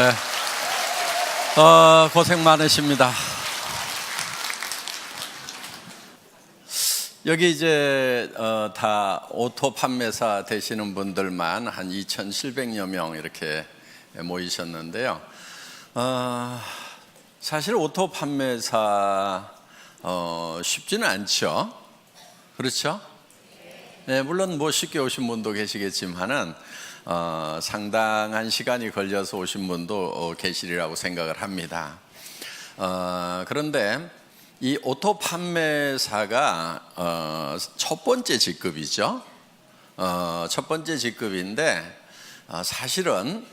네. 고생 많으십니다. 여기 이제 다 오토 판매사 되시는 분들만 한 2,700여 명 이렇게 모이셨는데요. 사실 오토 판매사 쉽지는 않죠. 그렇죠? 네, 물론 뭐 쉽게 오신 분도 계시겠지만은 상당한 시간이 걸려서 오신 분도 계시리라고 생각을 합니다. 그런데 이 오토 판매사가 첫 번째 직급이죠. 첫 번째 직급인데 사실은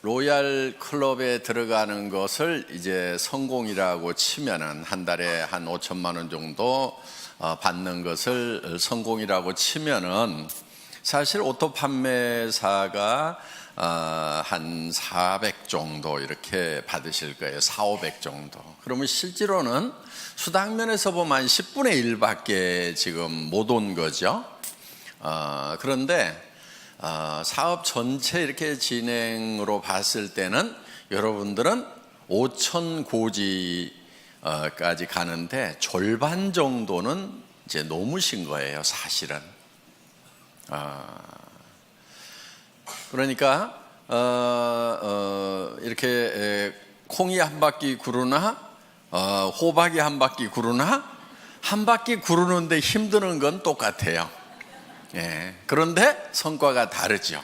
로얄 클럽에 들어가는 것을 이제 성공이라고 치면은 한 달에 한 5천만 원 정도 받는 것을 성공이라고 치면은 사실 오토 판매사가 한 400 정도 이렇게 받으실 거예요. 400, 500 정도. 그러면 실제로는 수당면에서 보면 한 10분의 1밖에 지금 못 온 거죠. 그런데 사업 전체 이렇게 진행으로 봤을 때는 여러분들은 5천 고지까지 가는데 절반 정도는 이제 넘으신 거예요, 사실은. 그러니까 이렇게 콩이 한 바퀴 구르나 호박이 한 바퀴 구르나 한 바퀴 구르는데 힘드는 건 똑같아요. 예, 그런데 성과가 다르죠.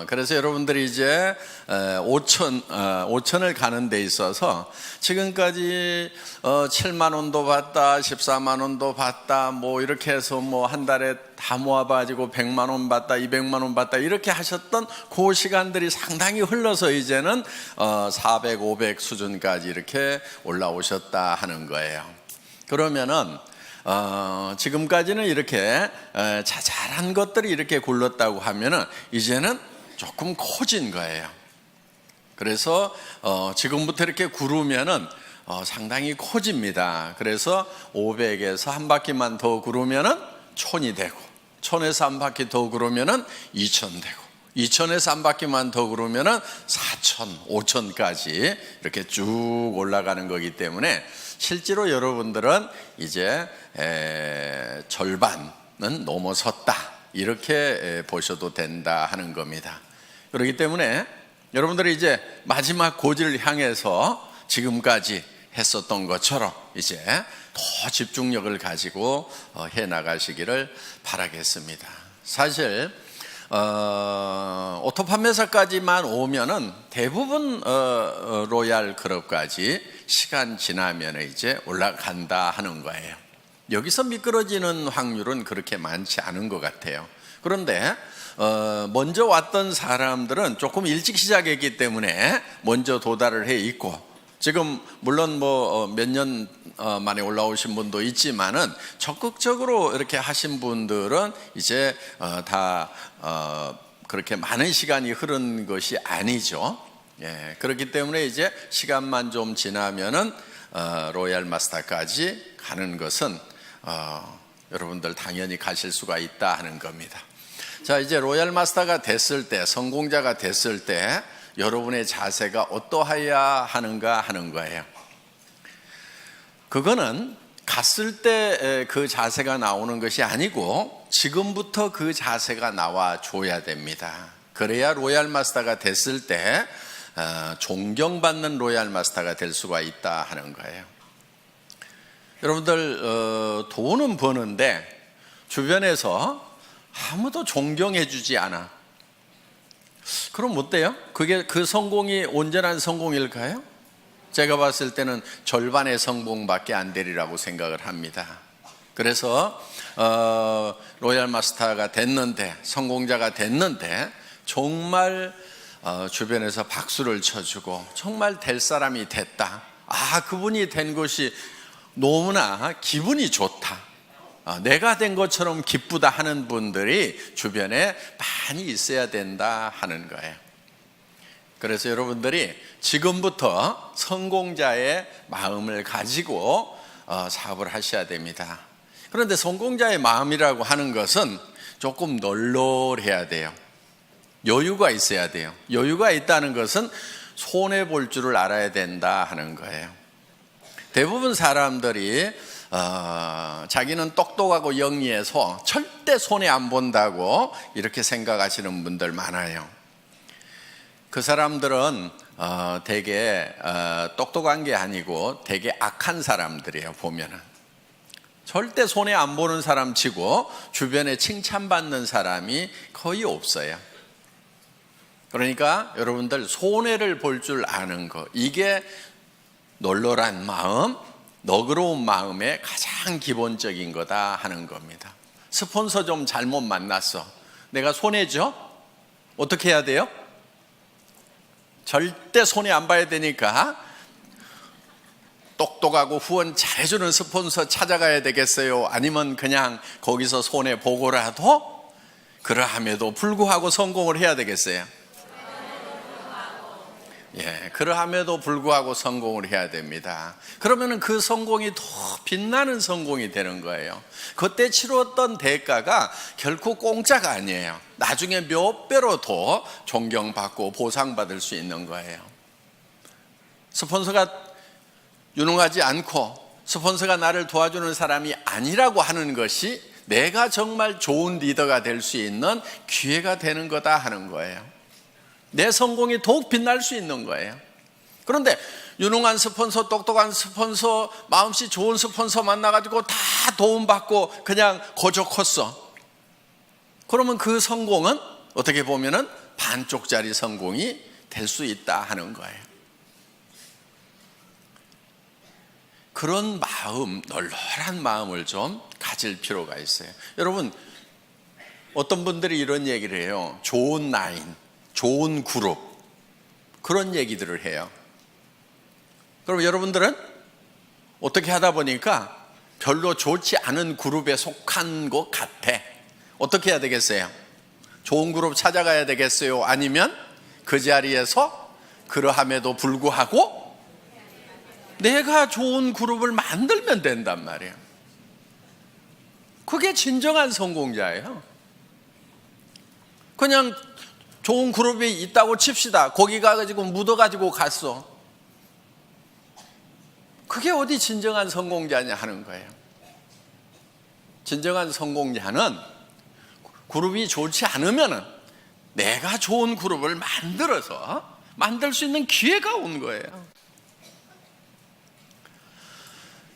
그래서 여러분들이 이제 5천을 가는 데 있어서 지금까지 7만 원도 받다, 14만 원도 받다, 뭐 이렇게 해서 뭐 한 달에 다 모아가지고 100만 원 받다, 200만 원 받다 이렇게 하셨던 그 시간들이 상당히 흘러서 이제는 400, 500 수준까지 이렇게 올라오셨다 하는 거예요. 그러면은 지금까지는 이렇게 자잘한 것들이 이렇게 굴렀다고 하면은 이제는 조금 커진 거예요. 그래서 지금부터 이렇게 구르면은 상당히 커집니다. 그래서 500에서 한 바퀴만 더 구르면은 1000이 되고, 1000에서 한 바퀴 더 구르면은 2000 되고, 2000에서 한 바퀴만 더 구르면은 4000, 5000까지 이렇게 쭉 올라가는 거기 때문에 실제로 여러분들은 이제 절반은 넘어섰다 이렇게 보셔도 된다 하는 겁니다. 그렇기 때문에 여러분들이 이제 마지막 고지를 향해서 지금까지 했었던 것처럼 이제 더 집중력을 가지고 해 나가시기를 바라겠습니다. 사실 오토 판매사까지만 오면은 대부분 로얄 클럽까지 시간 지나면 이제 올라간다 하는 거예요. 여기서 미끄러지는 확률은 그렇게 많지 않은 것 같아요. 그런데 먼저 왔던 사람들은 조금 일찍 시작했기 때문에 먼저 도달을 해 있고, 지금 물론 뭐 몇 년 만에 올라오신 분도 있지만은 적극적으로 이렇게 하신 분들은 이제 다 그렇게 많은 시간이 흐른 것이 아니죠. 예, 그렇기 때문에 이제 시간만 좀 지나면은 로얄 마스터까지 가는 것은 여러분들 당연히 가실 수가 있다 하는 겁니다. 자, 이제 로얄 마스터가 됐을 때, 성공자가 됐을 때 여러분의 자세가 어떠해야 하는가 하는 거예요. 그거는 갔을 때 그 자세가 나오는 것이 아니고 지금부터 그 자세가 나와 줘야 됩니다. 그래야 로얄 마스터가 됐을 때 존경받는 로얄 마스터가 될 수가 있다 하는 거예요. 여러분들 돈은 버는데 주변에서 아무도 존경해 주지 않아. 그럼 어때요? 그게 그 성공이 온전한 성공일까요? 제가 봤을 때는 절반의 성공밖에 안 되리라고 생각을 합니다. 그래서 로얄 마스터가 됐는데, 성공자가 됐는데 정말 주변에서 박수를 쳐주고 정말 될 사람이 됐다, 그분이 된 것이 너무나 기분이 좋다, 내가 된 것처럼 기쁘다 하는 분들이 주변에 많이 있어야 된다 하는 거예요. 그래서 여러분들이 지금부터 성공자의 마음을 가지고 사업을 하셔야 됩니다. 그런데 성공자의 마음이라고 하는 것은 조금 널널해야 돼요. 여유가 있어야 돼요. 여유가 있다는 것은 손해볼 줄을 알아야 된다 하는 거예요. 대부분 사람들이 자기는 똑똑하고 영리해서 절대 손해 안 본다고 이렇게 생각하시는 분들 많아요. 그 사람들은 되게 똑똑한 게 아니고 되게 악한 사람들이에요. 보면은 절대 손해 안 보는 사람 치고 주변에 칭찬받는 사람이 거의 없어요. 그러니까 여러분들 손해를 볼 줄 아는 거, 이게 널널한 마음, 너그러운 마음의 가장 기본적인 거다 하는 겁니다. 스폰서 좀 잘못 만났어. 내가 손해죠? 어떻게 해야 돼요? 절대 손해 안 봐야 되니까 똑똑하고 후원 잘해주는 스폰서 찾아가야 되겠어요? 아니면 그냥 거기서 손해 보고라도 그러함에도 불구하고 성공을 해야 되겠어요? 예, 그러함에도 불구하고 성공을 해야 됩니다. 그러면은 그 성공이 더 빛나는 성공이 되는 거예요. 그때 치렀던 대가가 결코 공짜가 아니에요. 나중에 몇 배로 더 존경받고 보상받을 수 있는 거예요. 스폰서가 유능하지 않고 스폰서가 나를 도와주는 사람이 아니라고 하는 것이 내가 정말 좋은 리더가 될 수 있는 기회가 되는 거다 하는 거예요. 내 성공이 더욱 빛날 수 있는 거예요. 그런데 유능한 스폰서, 똑똑한 스폰서, 마음씨 좋은 스폰서 만나가지고 다 도움받고 그냥 거저 컸어. 그러면 그 성공은 어떻게 보면은 반쪽짜리 성공이 될 수 있다 하는 거예요. 그런 마음, 널널한 마음을 좀 가질 필요가 있어요. 여러분, 어떤 분들이 이런 얘기를 해요. 좋은 라인, 좋은 그룹, 그런 얘기들을 해요. 그럼 여러분들은 어떻게 하다 보니까 별로 좋지 않은 그룹에 속한 것 같아. 어떻게 해야 되겠어요? 좋은 그룹 찾아가야 되겠어요? 아니면 그 자리에서 그러함에도 불구하고 내가 좋은 그룹을 만들면 된단 말이에요. 그게 진정한 성공자예요. 그냥 좋은 그룹이 있다고 칩시다. 거기 가가지고 묻어가지고 갔어. 그게 어디 진정한 성공자냐 하는 거예요. 진정한 성공자는 그룹이 좋지 않으면 내가 좋은 그룹을 만들어서 만들 수 있는 기회가 온 거예요.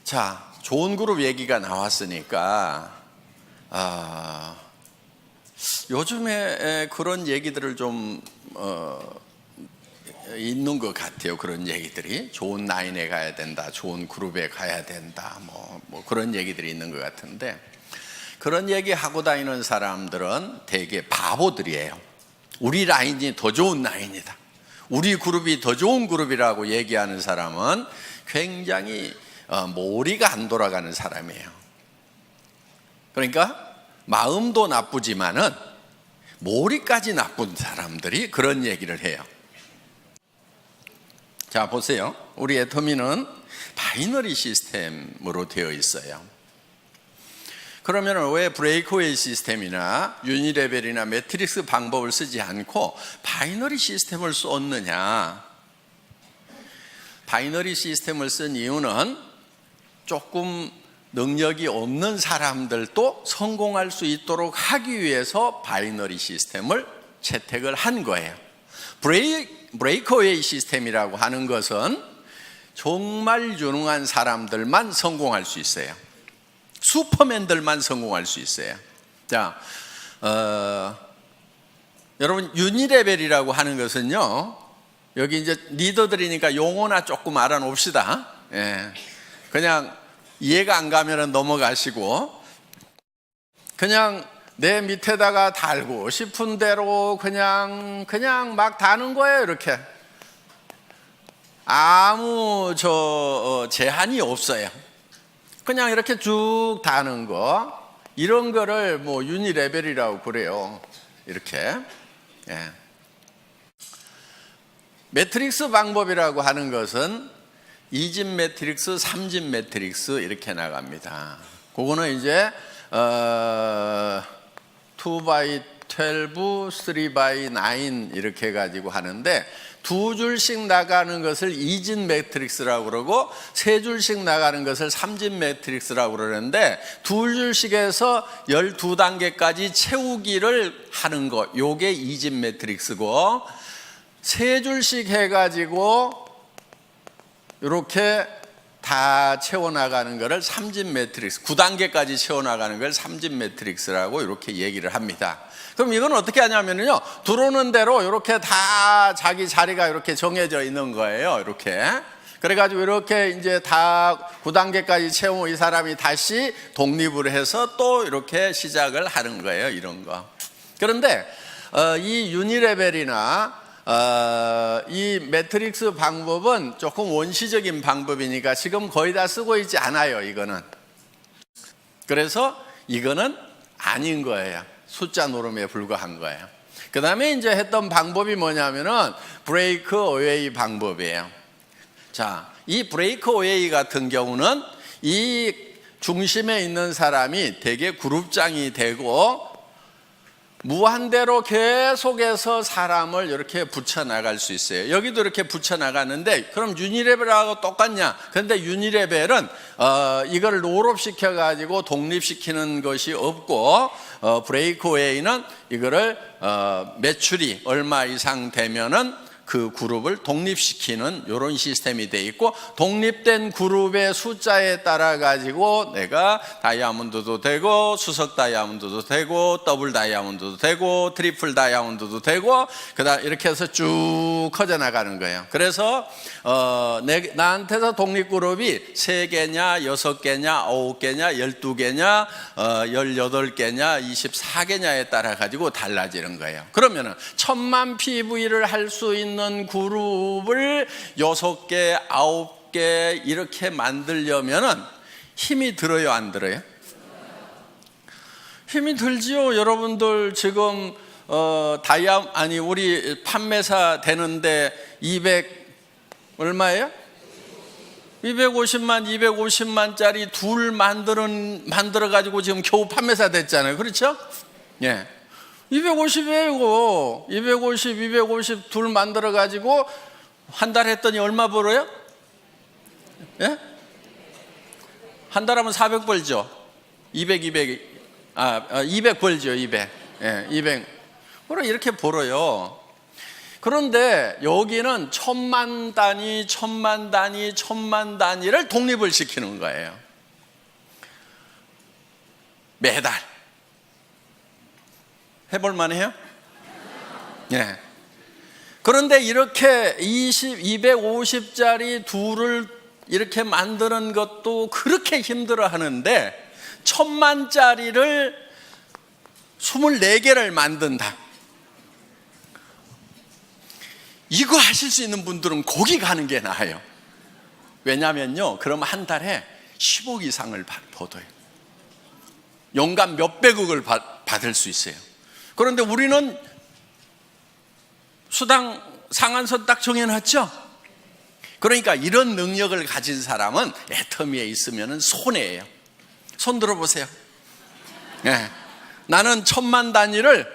자, 좋은 그룹 얘기가 나왔으니까 요즘에 그런 얘기들을 좀 있는 것 같아요. 그런 얘기들이 좋은 라인에 가야 된다, 좋은 그룹에 가야 된다, 뭐 그런 얘기들이 있는 것 같은데, 그런 얘기 하고 다니는 사람들은 되게 바보들이에요. 우리 라인이 더 좋은 라인이다, 우리 그룹이 더 좋은 그룹이라고 얘기하는 사람은 굉장히 머리가 안 돌아가는 사람이에요. 그러니까 마음도 나쁘지만은 머리까지 나쁜 사람들이 그런 얘기를 해요. 자, 보세요. 우리 애터미는 바이너리 시스템으로 되어 있어요. 그러면 왜 브레이크웨이 시스템이나 유니레벨이나 매트릭스 방법을 쓰지 않고 바이너리 시스템을 썼느냐? 바이너리 시스템을 쓴 이유는 조금 능력이 없는 사람들도 성공할 수 있도록 하기 위해서 바이너리 시스템을 채택을 한 거예요. 브레이크웨이 시스템이라고 하는 것은 정말 유능한 사람들만 성공할 수 있어요. 슈퍼맨들만 성공할 수 있어요. 자, 여러분, 유니레벨이라고 하는 것은요, 여기 이제 리더들이니까 용어나 조금 알아놓읍시다. 예. 그냥 이해가 안 가면 넘어가시고, 그냥 내 밑에다가 달고 싶은 대로 그냥 막 다는 거예요. 이렇게 아무 제한이 없어요. 그냥 이렇게 쭉 다는 거, 이런 거를 뭐 유니레벨이라고 그래요. 이렇게. 예. 매트릭스 방법이라고 하는 것은 2집 매트릭스, 3집 매트릭스 이렇게 나갑니다. 그거는 이제 2x2, 12, 3x9 이렇게 해가지고 하는데, 두 줄씩 나가는 것을 2진 매트릭스라고 그러고 세 줄씩 나가는 것을 3진 매트릭스라고 그러는데, 두 줄씩에서 12단계까지 채우기를 하는 거, 요게 2진 매트릭스고, 세 줄씩 해가지고 이렇게 다 채워나가는 것을 3진 매트릭스, 9단계까지 채워나가는 걸 3진 매트릭스라고 이렇게 얘기를 합니다. 그럼 이건 어떻게 하냐면요, 들어오는 대로 이렇게 다 자기 자리가 이렇게 정해져 있는 거예요. 이렇게. 그래가지고 이렇게 이제 다 9단계까지 채우면 이 사람이 다시 독립을 해서 또 이렇게 시작을 하는 거예요. 이런 거. 그런데 이 유니레벨이나 이 매트릭스 방법은 조금 원시적인 방법이니까 지금 거의 다 쓰고 있지 않아요. 이거는. 그래서 이거는 아닌 거예요. 숫자 노름에 불과한 거예요. 그 다음에 이제 했던 방법이 뭐냐면은 브레이크 어웨이 방법이에요. 자, 이 브레이크 어웨이 같은 경우는 이 중심에 있는 사람이 되게 그룹장이 되고 무한대로 계속해서 사람을 이렇게 붙여나갈 수 있어요. 여기도 이렇게 붙여나가는데, 그럼 유니레벨하고 똑같냐? 그런데 유니레벨은 이걸 롤업시켜가지고 독립시키는 것이 없고, 브레이크웨이는 이거를 매출이 얼마 이상 되면은 그 그룹을 독립시키는 이런 시스템이 돼 있고, 독립된 그룹의 숫자에 따라 가지고 내가 다이아몬드도 되고 수석 다이아몬드도 되고 더블 다이아몬드도 되고 트리플 다이아몬드도 되고, 그다음 이렇게 해서 쭉 커져 나가는 거예요. 그래서 나한테서 독립 그룹이 3개냐 6개냐 9개냐 12개냐 18개냐 24개냐에 따라 가지고 달라지는 거예요. 그러면은 1000만 PV를 할 수 있는 그룹을 6개, 9개 이렇게 만들려면은 힘이 들어요, 안 들어요? 힘이 들지요. 여러분들 지금 우리 판매사 되는데 200 얼마예요? 250만짜리 둘 만들어 가지고 지금 겨우 판매사 됐잖아요. 그렇죠? 예. 250이에요. 250 둘 만들어 가지고 한 달 했더니 얼마 벌어요? 예? 한 달 하면 400 벌죠. 200 벌죠. 200. 예, 200. 그럼 이렇게 벌어요. 그런데 여기는 1000만 단위, 1000만 단위, 1000만 단위를 독립을 시키는 거예요. 매달. 해볼만 해요? 네. 그런데 이렇게 250짜리 둘을 이렇게 만드는 것도 그렇게 힘들어 하는데 1000만짜리를 24개를 만든다. 이거 하실 수 있는 분들은 거기 가는 게 나아요. 왜냐면요, 그럼 한 달에 10억 이상을 벌어요. 연간 몇백억을 받을 수 있어요. 그런데 우리는 수당 상한선 딱 정해놨죠. 그러니까 이런 능력을 가진 사람은 애터미에 있으면 손해예요. 손 들어보세요. 네. 나는 1000만 단위를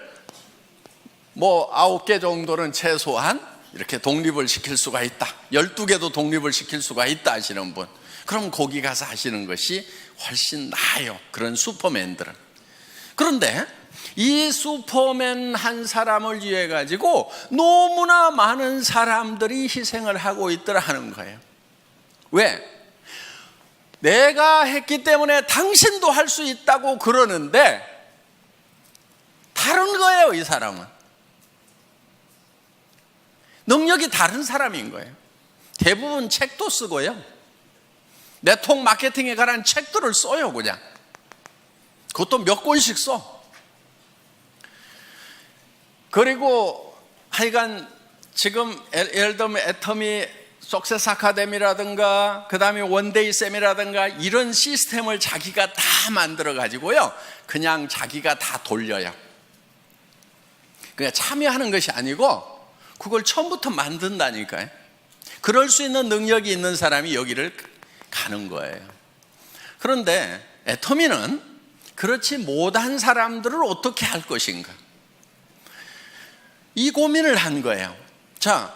9개 정도는 최소한 이렇게 독립을 시킬 수가 있다. 12개도 독립을 시킬 수가 있다 하시는 분, 그럼 거기 가서 하시는 것이 훨씬 나아요. 그런 슈퍼맨들은. 그런데 이 슈퍼맨 한 사람을 위해 가지고 너무나 많은 사람들이 희생을 하고 있더라 하는 거예요. 왜? 내가 했기 때문에 당신도 할 수 있다고 그러는데 다른 거예요. 이 사람은 능력이 다른 사람인 거예요. 대부분 책도 쓰고요, 네트워크 마케팅에 관한 책들을 써요. 그냥 그것도 몇 권씩 써. 그리고 하여간 지금 예를 들면 애터미 석세스 아카데미라든가 그 다음에 원데이 쌤이라든가 이런 시스템을 자기가 다 만들어 가지고요, 그냥 자기가 다 돌려요. 그냥 참여하는 것이 아니고 그걸 처음부터 만든다니까요. 그럴 수 있는 능력이 있는 사람이 여기를 가는 거예요. 그런데 애터미는 그렇지 못한 사람들을 어떻게 할 것인가? 이 고민을 한 거예요. 자,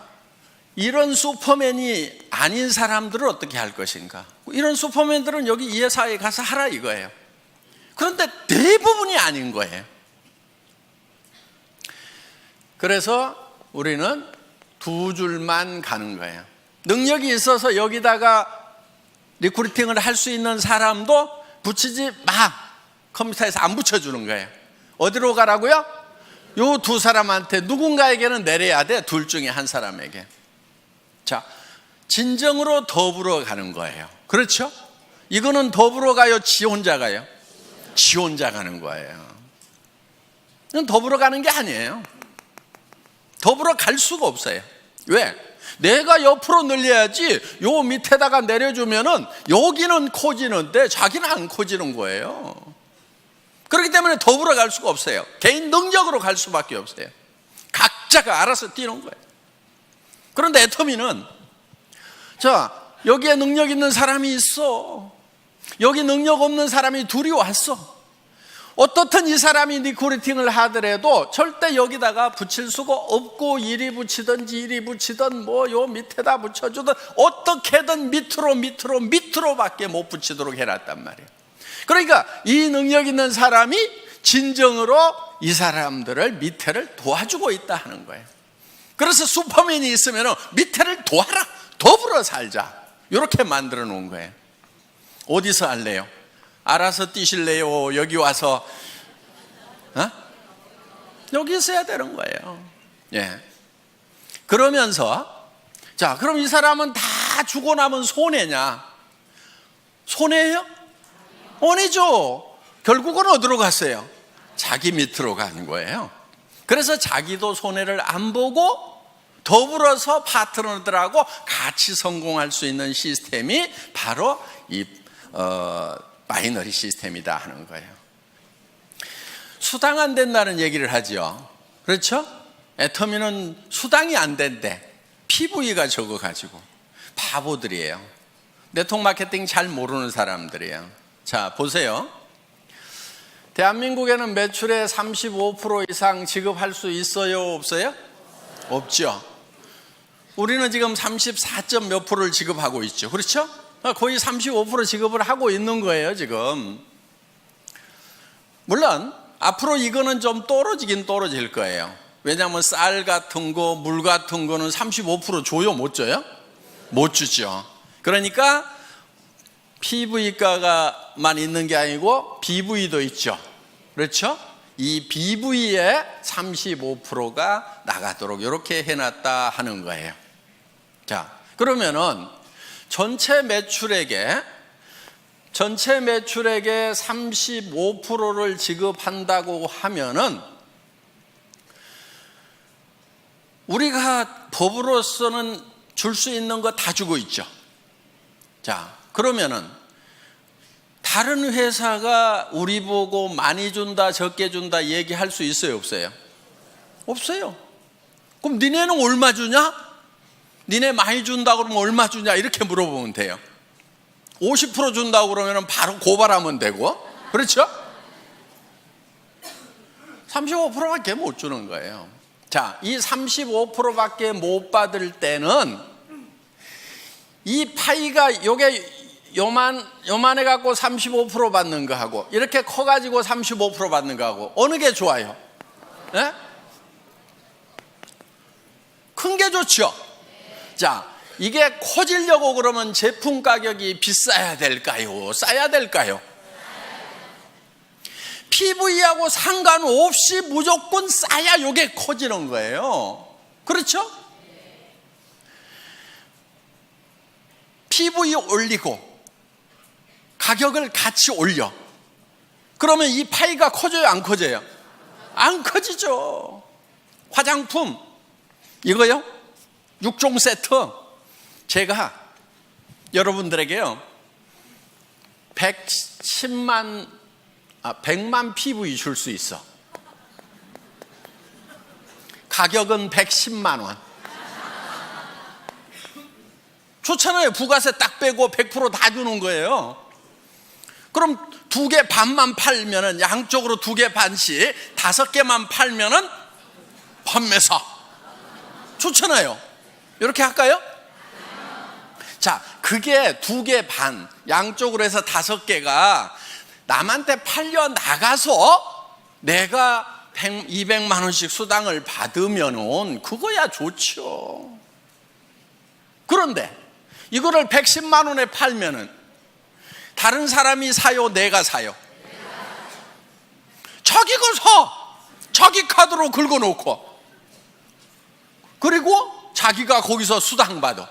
이런 슈퍼맨이 아닌 사람들은 어떻게 할 것인가? 이런 슈퍼맨들은 여기 이 회사에 가서 하라 이거예요. 그런데 대부분이 아닌 거예요. 그래서 우리는 두 줄만 가는 거예요. 능력이 있어서 여기다가 리크루팅을 할 수 있는 사람도 붙이지 마. 컴퓨터에서 안 붙여주는 거예요. 어디로 가라고요? 요 두 사람한테 누군가에게는 내려야 돼. 둘 중에 한 사람에게. 자, 진정으로 더불어 가는 거예요. 그렇죠? 이거는 더불어 가요? 지 혼자 가요? 지 혼자 가는 거예요. 이건 더불어 가는 게 아니에요. 더불어 갈 수가 없어요. 왜? 내가 옆으로 늘려야지 요 밑에다가 내려주면은 여기는 커지는데 자기는 안 커지는 거예요. 그렇기 때문에 더불어 갈 수가 없어요. 개인 능력으로 갈 수밖에 없어요. 각자가 알아서 뛰는 거예요. 그런데 애터미는 자, 여기에 능력 있는 사람이 있어. 여기 능력 없는 사람이 둘이 왔어. 어떻든 이 사람이 리크루팅을 하더라도 절대 여기다가 붙일 수가 없고 이리 붙이든지 이리 붙이든 뭐 요 밑에다 붙여주든 어떻게든 밑으로밖에 못 붙이도록 해놨단 말이에요. 그러니까 이 능력 있는 사람이 진정으로 이 사람들을 밑에를 도와주고 있다 하는 거예요. 그래서 슈퍼맨이 있으면 밑에를 도와라, 더불어 살자, 이렇게 만들어 놓은 거예요. 어디서 할래요? 알아서 뛰실래요? 여기 와서 여기 있어야 되는 거예요. 예. 그러면서 자, 그럼 이 사람은 다 주고 나면 손해냐? 손해예요? 아니죠. 결국은 어디로 갔어요? 자기 밑으로 가는 거예요. 그래서 자기도 손해를 안 보고 더불어서 파트너들하고 같이 성공할 수 있는 시스템이 바로 이 바이너리 시스템이다 하는 거예요. 수당 안 된다는 얘기를 하죠. 그렇죠? 애터미는 수당이 안 된대. PV가 적어가지고. 바보들이에요. 네트워크 마케팅 잘 모르는 사람들이에요. 자, 보세요. 대한민국에는 매출의 35% 이상 지급할 수 있어요? 없어요? 없죠. 우리는 지금 34점 몇 프로를 지급하고 있죠. 그렇죠? 거의 35% 지급을 하고 있는 거예요, 지금. 물론 앞으로 이거는 좀 떨어지긴 떨어질 거예요. 왜냐하면 쌀 같은 거, 물 같은 거는 35% 줘요? 못 줘요? 못 주죠. 그러니까 PV가만 있는 게 아니고 BV도 있죠. 그렇죠? 이 BV에 35%가 나가도록 이렇게 해놨다 하는 거예요. 자, 그러면은 전체 매출액의 35%를 지급한다고 하면은 우리가 법으로서는 줄 수 있는 거 다 주고 있죠. 자, 그러면은 다른 회사가 우리 보고 많이 준다, 적게 준다 얘기할 수 있어요, 없어요? 없어요. 그럼 니네는 얼마 주냐? 니네 많이 준다 그러면 얼마 주냐? 이렇게 물어보면 돼요. 50% 준다고 그러면 바로 고발하면 되고, 그렇죠? 35%밖에 못 주는 거예요. 자, 이 35%밖에 못 받을 때는 이 파이가 요만해 갖고 35% 받는 거 하고 이렇게 커 가지고 35% 받는 거 하고 어느 게 좋아요? 네? 큰 게 좋죠. 자, 이게 커지려고 그러면 제품 가격이 비싸야 될까요? 싸야 될까요? PV하고 상관없이 무조건 싸야 이게 커지는 거예요. 그렇죠? PV 올리고 가격을 같이 올려. 그러면 이 파이가 커져요, 안 커져요? 안 커지죠. 화장품 이거요? 6종 세트 제가 여러분들에게요 100만 PV 줄 수 있어. 가격은 110만 원. 좋잖아요. 부가세 딱 빼고 100% 다 주는 거예요. 그럼 2개 반만 팔면은 양쪽으로 2개 반씩 5개만 팔면은 판매사. 좋잖아요. 이렇게 할까요? 자, 그게 2개 반, 양쪽으로 해서 5개가 남한테 팔려 나가서 내가 200만 원씩 수당을 받으면은 그거야 좋죠. 그런데 이거를 110만 원에 팔면은 다른 사람이 사요, 내가 사요? 자기 거 사. 자기 카드로 긁어놓고, 그리고 자기가 거기서 수당 받아.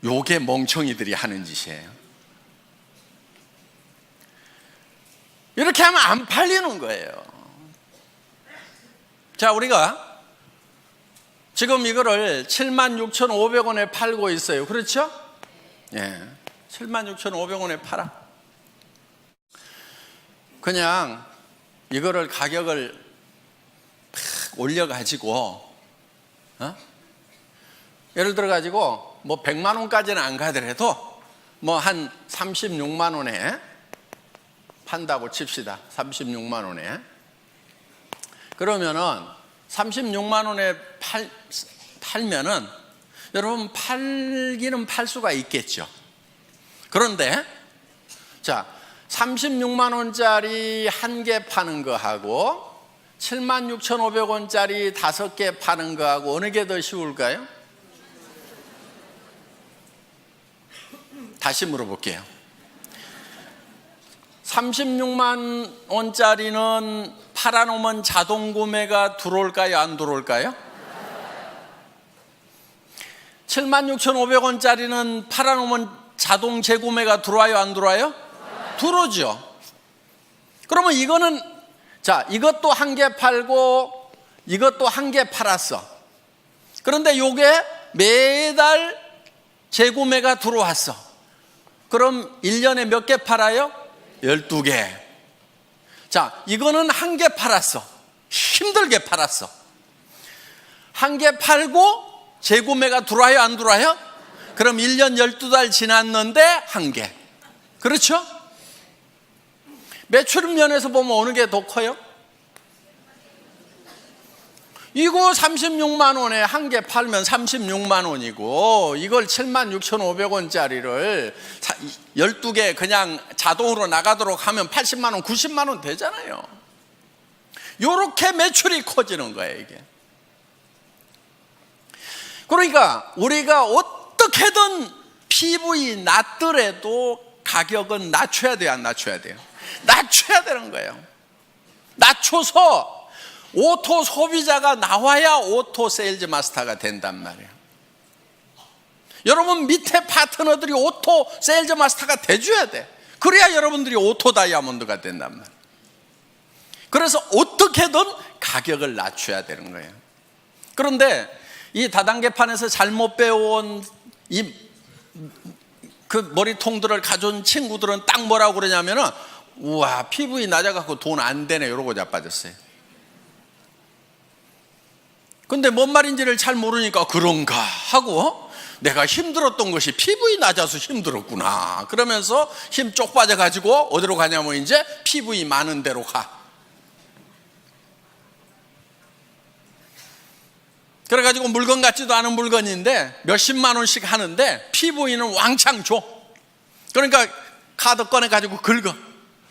요게 멍청이들이 하는 짓이에요. 이렇게 하면 안 팔리는 거예요. 자, 우리가 지금 이거를 76,500원에 팔고 있어요. 그렇죠? 예. 76,500원에 팔아. 그냥 이거를 가격을 팍 올려가지고, 예를 들어가지고 뭐 100만 원까지는 안 가더라도 뭐 한 36만 원에 판다고 칩시다. 36만 원에. 그러면은 36만 원에 팔면은 여러분 팔기는 팔 수가 있겠죠. 그런데 자, 36만 원짜리 1개 파는 거하고 76,500원짜리 5개 파는 거하고 어느 게 더 쉬울까요? 다시 물어볼게요. 36만 원짜리는 팔아놓으면 자동 구매가 들어올까요? 안 들어올까요? 76,500원짜리는 팔아놓으면 자동 재구매가 들어와요? 안 들어와요? 들어오죠. 그러면 이거는, 자, 이것도 1개 팔고 이것도 1개 팔았어. 그런데 요게 매달 재구매가 들어왔어. 그럼 1년에 몇 개 팔아요? 12개. 자, 이거는 1개 팔았어. 힘들게 팔았어. 1개 팔고 재구매가 들어와요? 안 들어와요? 그럼 1년 12달 지났는데 1개. 그렇죠? 매출 면에서 보면 어느 게 더 커요? 이거 36만 원에 1개 팔면 36만 원이고, 이걸 76,500원짜리를 12개 그냥 자동으로 나가도록 하면 80만 원, 90만 원 되잖아요. 이렇게 매출이 커지는 거예요, 이게. 그러니까 우리가 어떻게든 PV 낮더라도 가격은 낮춰야 돼요, 안 낮춰야 돼요? 낮춰야 되는 거예요. 낮춰서 오토 소비자가 나와야 오토 세일즈 마스터가 된단 말이에요. 여러분 밑에 파트너들이 오토 세일즈 마스터가 돼줘야 돼. 그래야 여러분들이 오토 다이아몬드가 된단 말이에요. 그래서 어떻게든 가격을 낮춰야 되는 거예요. 그런데 이 다단계판에서 잘못 배워온 그 머리통들을 가져온 친구들은 딱 뭐라고 그러냐면은, 우와, PV 낮아갖고 돈 안 되네, 이러고 자빠졌어요. 근데 뭔 말인지를 잘 모르니까 그런가 하고, 내가 힘들었던 것이 PV 낮아서 힘들었구나 그러면서 힘 쪽 빠져가지고 어디로 가냐면 이제 PV 많은 데로 가. 그래가지고 물건 같지도 않은 물건인데 몇십만 원씩 하는데 PV는 왕창 줘. 그러니까 카드 꺼내가지고 긁어.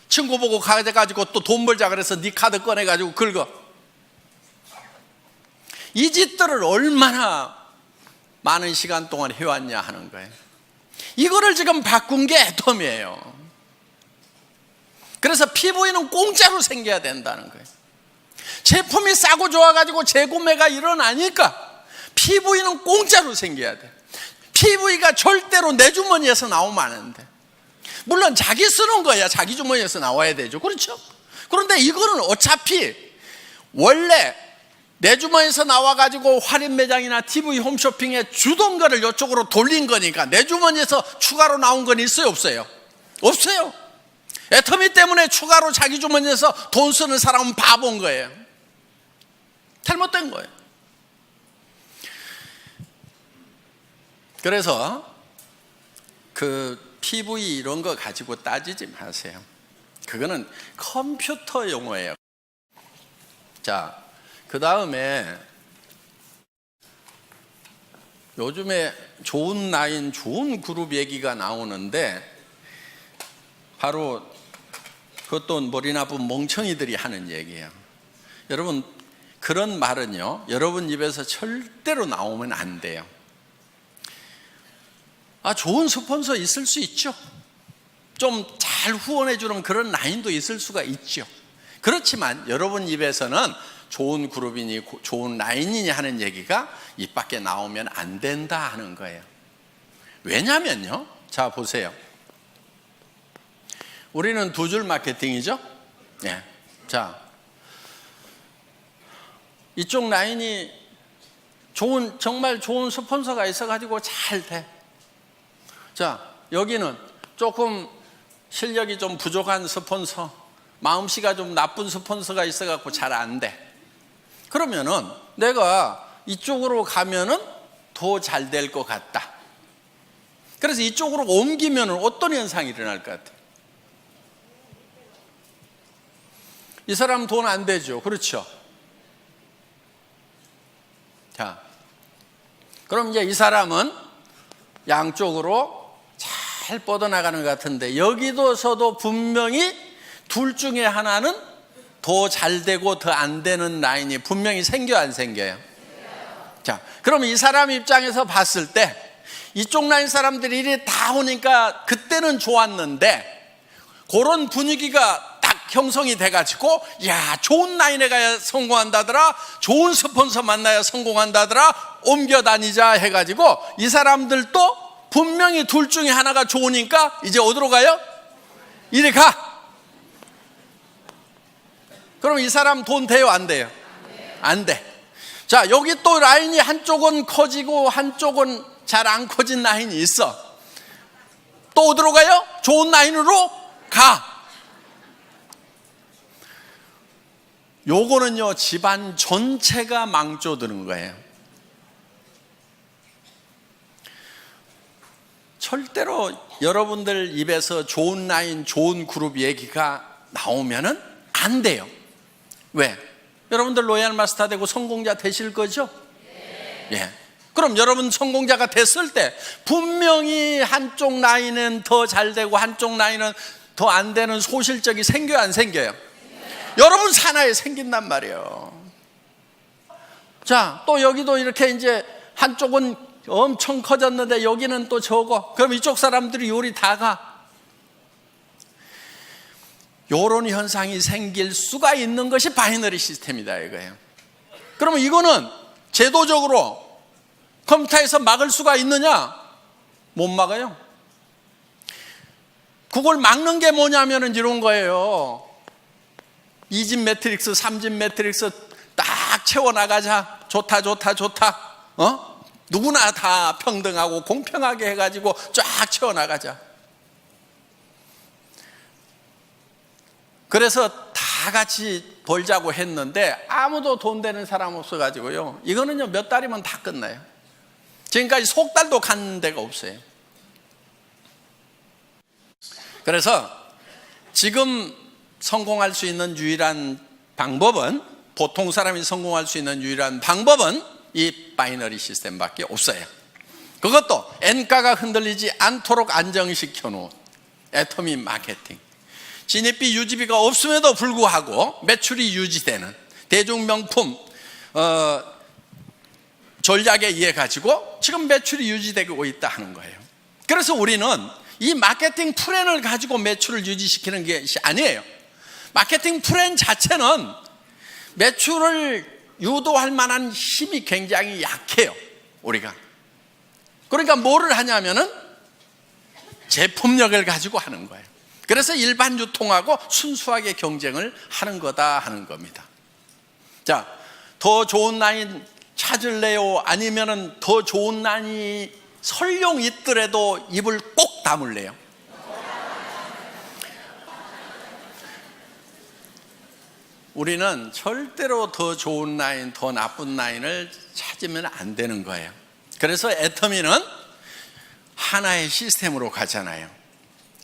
친구 보고 가져가지고 또 돈 벌자 그래서 네 카드 꺼내가지고 긁어. 이 짓들을 얼마나 많은 시간 동안 해왔냐 하는 거예요. 이거를 지금 바꾼 게 애텀이에요. 그래서 PV는 공짜로 생겨야 된다는 거예요. 제품이 싸고 좋아가지고 재구매가 일어나니까 PV는 공짜로 생겨야 돼. PV가 절대로 내 주머니에서 나오면 안 돼. 물론 자기 쓰는 거야 자기 주머니에서 나와야 되죠. 그렇죠? 그런데 이거는 어차피 원래 내 주머니에서 나와가지고 할인 매장이나 TV 홈쇼핑에 주던 거를 이쪽으로 돌린 거니까 내 주머니에서 추가로 나온 건 있어요? 없어요? 없어요. 애터미 때문에 추가로 자기 주머니에서 돈 쓰는 사람은 바본 거예요. 잘못된 거예요. 그래서 그 PV 이런 거 가지고 따지지 마세요. 그거는 컴퓨터 용어예요. 자, 그 다음에 요즘에 좋은 라인, 좋은 그룹 얘기가 나오는데 바로 그것도 머리 나쁜 멍청이들이 하는 얘기예요. 여러분, 그런 말은요, 여러분 입에서 절대로 나오면 안 돼요. 좋은 스폰서 있을 수 있죠. 좀 잘 후원해 주는 그런 라인도 있을 수가 있죠. 그렇지만 여러분 입에서는 좋은 그룹이니 좋은 라인이니 하는 얘기가 입 밖에 나오면 안 된다 하는 거예요. 왜냐면요, 자 보세요. 우리는 두 줄 마케팅이죠. 네. 자, 이쪽 라인이 정말 좋은 스폰서가 있어가지고 잘 돼. 자, 여기는 조금 실력이 좀 부족한 스폰서, 마음씨가 좀 나쁜 스폰서가 있어갖고 잘 안 돼. 그러면은 내가 이쪽으로 가면은 더 잘 될 것 같다. 그래서 이쪽으로 옮기면은 어떤 현상이 일어날 것 같아요? 이 사람 돈 안 되죠. 그렇죠? 자, 그럼 이제 이 사람은 양쪽으로 잘 뻗어나가는 것 같은데 여기서도 분명히 둘 중에 하나는 더 잘 되고 더 안 되는 라인이 분명히 생겨요, 안 생겨요? 자, 그럼 이 사람 입장에서 봤을 때 이쪽 라인 사람들이 이리 다 오니까 그때는 좋았는데 그런 분위기가 딱 형성이 돼가지고 야, 좋은 라인에 가야 성공한다더라, 좋은 스폰서 만나야 성공한다더라, 옮겨 다니자 해가지고 이 사람들도 분명히 둘 중에 하나가 좋으니까 이제 어디로 가요? 이리 가. 그럼 이 사람 돈 돼요, 안 돼요? 안 돼. 자, 여기 또 라인이 한쪽은 커지고 한쪽은 잘 안 커진 라인이 있어. 또 어디로 가요? 좋은 라인으로 가. 요거는요, 집안 전체가 망조드는 거예요. 절대로 여러분들 입에서 좋은 라인, 좋은 그룹 얘기가 나오면은 안 돼요. 왜? 여러분들 로얄 마스터 되고 성공자 되실 거죠? 예. 그럼 여러분 성공자가 됐을 때 분명히 한쪽 라인은 더 잘 되고 한쪽 라인은 더 안 되는 소실적이 생겨요, 안 생겨요? 여러분 산하에 생긴단 말이에요. 자, 또 여기도 이렇게 이제 한쪽은 엄청 커졌는데 여기는 또 적어. 그럼 이쪽 사람들이 요리 다 가. 요런 현상이 생길 수가 있는 것이 바이너리 시스템이다 이거예요. 그러면 이거는 제도적으로 컴퓨터에서 막을 수가 있느냐? 못 막아요. 그걸 막는 게 뭐냐면은 이런 거예요. 2집 매트릭스, 3집 매트릭스 딱 채워나가자. 좋다. 누구나 다 평등하고 공평하게 해가지고 쫙 채워나가자. 그래서 다 같이 벌자고 했는데 아무도 돈 되는 사람 없어가지고요. 이거는요, 몇 달이면 다 끝나요. 지금까지 석 달도 간 데가 없어요. 그래서 지금 성공할 수 있는 유일한 방법은, 보통 사람이 성공할 수 있는 유일한 방법은 이 바이너리 시스템밖에 없어요. 그것도 엔가가 흔들리지 않도록 안정시켜 놓은 애터미 마케팅. 진입비 유지비가 없음에도 불구하고 매출이 유지되는 대중명품 전략에 의해 가지고 지금 매출이 유지되고 있다 하는 거예요. 그래서 우리는 이 마케팅 플랜을 가지고 매출을 유지시키는 것이 아니에요. 마케팅 플랜 자체는 매출을 유도할 만한 힘이 굉장히 약해요, 우리가. 그러니까 뭐를 하냐면은 제품력을 가지고 하는 거예요. 그래서 일반 유통하고 순수하게 경쟁을 하는 거다 하는 겁니다. 자, 더 좋은 라인 찾을래요? 아니면은 더 좋은 라인이 설령 있더라도 입을 꼭 다물래요? 우리는 절대로 더 좋은 라인, 더 나쁜 라인을 찾으면 안 되는 거예요. 그래서 애터미는 하나의 시스템으로 가잖아요.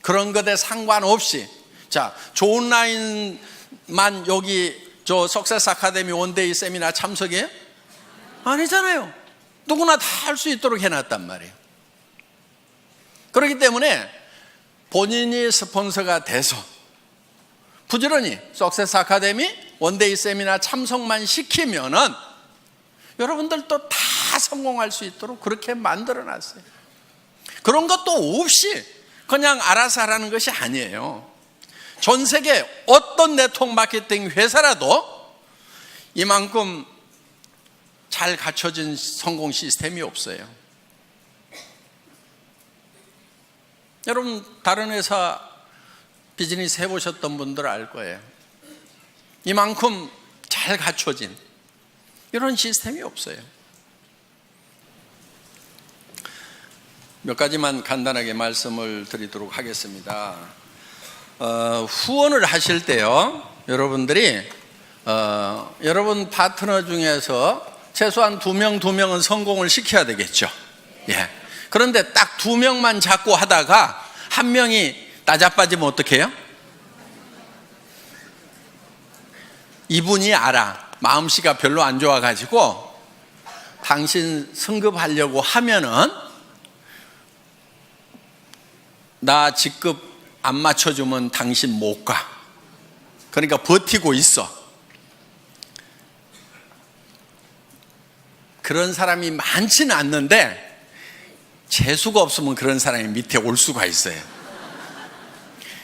그런 것에 상관없이, 자, 좋은 라인만 여기 저 석세스 아카데미 원데이 세미나 참석이에요? 아니잖아요. 누구나 다 할 수 있도록 해놨단 말이에요. 그렇기 때문에 본인이 스폰서가 돼서 부지런히 석세스 아카데미 원데이 세미나 참석만 시키면은 여러분들도 다 성공할 수 있도록 그렇게 만들어 놨어요. 그런 것도 없이 그냥 알아서 하라는 것이 아니에요. 전 세계 어떤 네트워크 마케팅 회사라도 이만큼 잘 갖춰진 성공 시스템이 없어요. 여러분 다른 회사 비즈니스 해보셨던 분들 알 거예요. 이만큼 잘 갖춰진 이런 시스템이 없어요. 몇 가지만 간단하게 말씀을 드리도록 하겠습니다. 후원을 하실 때요, 여러분들이 여러분 파트너 중에서 최소한 2명은 성공을 시켜야 되겠죠. 예. 그런데 딱 2명만 잡고 하다가 1명이 나자빠지면 어떡해요? 이분이 알아. 마음씨가 별로 안 좋아가지고 당신 승급하려고 하면은 나 직급 안 맞춰주면 당신 못 가. 그러니까 버티고 있어. 그런 사람이 많지는 않는데 재수가 없으면 그런 사람이 밑에 올 수가 있어요.